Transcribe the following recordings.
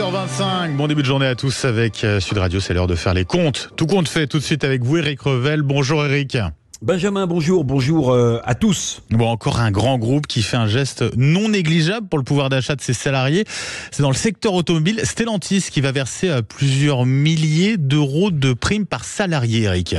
7h25, bon début de journée à tous avec Sud Radio, c'est l'heure de faire les comptes. Tout compte fait tout de suite avec vous, Éric Revel. Bonjour Éric. Benjamin, bonjour à tous. Bon, encore un grand groupe qui fait un geste non négligeable pour le pouvoir d'achat de ses salariés. C'est dans le secteur automobile, Stellantis qui va verser plusieurs milliers d'euros de primes par salarié, Éric.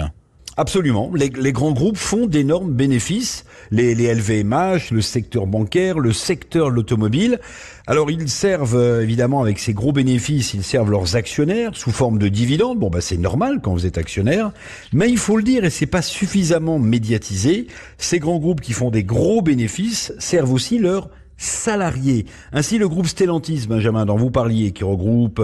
Absolument. Les grands groupes font d'énormes bénéfices. Les LVMH, le secteur bancaire, le secteur de l'automobile. Alors, ils servent, évidemment, avec ces gros bénéfices, ils servent leurs actionnaires sous forme de dividendes. Bon, c'est normal quand vous êtes actionnaire. Mais il faut le dire, et c'est pas suffisamment médiatisé, ces grands groupes qui font des gros bénéfices servent aussi leurs salariés. Ainsi, le groupe Stellantis, Benjamin, dont vous parliez, qui regroupe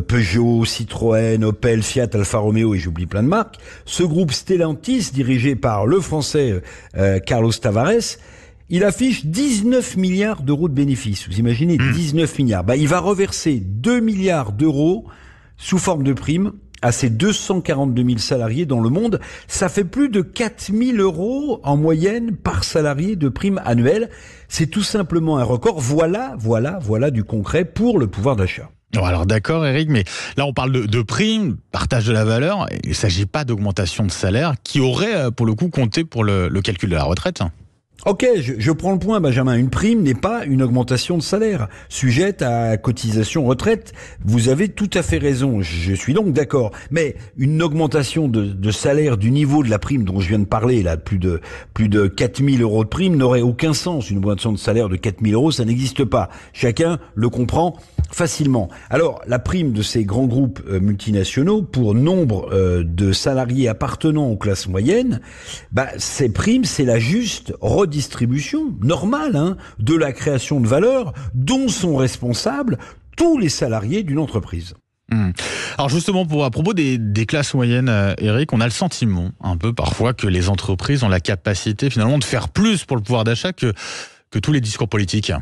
Peugeot, Citroën, Opel, Fiat, Alfa Romeo et j'oublie plein de marques. Ce groupe Stellantis, dirigé par le Français Carlos Tavares, il affiche 19 milliards d'euros de bénéfices. Vous imaginez, 19 milliards. Il va reverser 2 milliards d'euros sous forme de primes à ses 242 000 salariés dans le monde. Ça fait plus de 4 000 euros en moyenne par salarié de primes annuelles. C'est tout simplement un record. Voilà du concret pour le pouvoir d'achat. Alors d'accord Éric, mais là on parle de primes, partage de la valeur. Il ne s'agit pas d'augmentation de salaire qui aurait pour le coup compté pour le calcul de la retraite. Ok, je prends le point, Benjamin. Une prime n'est pas une augmentation de salaire, sujette à cotisation retraite. Vous avez tout à fait raison, je suis donc d'accord. Mais une augmentation de salaire du niveau de la prime dont je viens de parler, là, plus de 4 000 euros de prime, n'aurait aucun sens. Une augmentation de salaire de 4 000 euros, ça n'existe pas. Chacun le comprend facilement. Alors, la prime de ces grands groupes multinationaux, pour nombre de salariés appartenant aux classes moyennes, ces primes, c'est la juste redistribution normale de la création de valeur dont sont responsables tous les salariés d'une entreprise. Alors justement, à propos des classes moyennes, Éric, on a le sentiment un peu parfois que les entreprises ont la capacité finalement de faire plus pour le pouvoir d'achat que tous les discours politiques.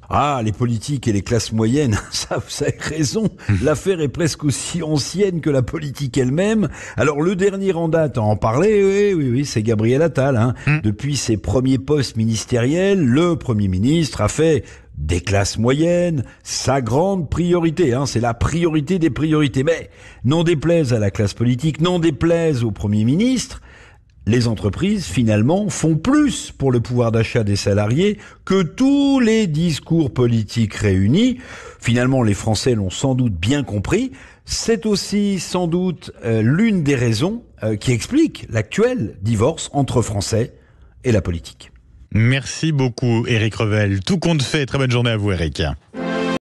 Ah, les politiques et les classes moyennes, ça, vous avez raison. L'affaire est presque aussi ancienne que la politique elle-même. Alors, le dernier en date à en parler, oui, c'est Gabriel Attal. Depuis ses premiers postes ministériels, le Premier ministre a fait des classes moyennes sa grande priorité. C'est la priorité des priorités. Mais, n'en déplaise à la classe politique, n'en déplaise au Premier ministre, les entreprises, finalement, font plus pour le pouvoir d'achat des salariés que tous les discours politiques réunis. Finalement, les Français l'ont sans doute bien compris. C'est aussi sans doute l'une des raisons qui explique l'actuel divorce entre Français et la politique. Merci beaucoup, Éric Revel. Tout compte fait. Très bonne journée à vous, Éric.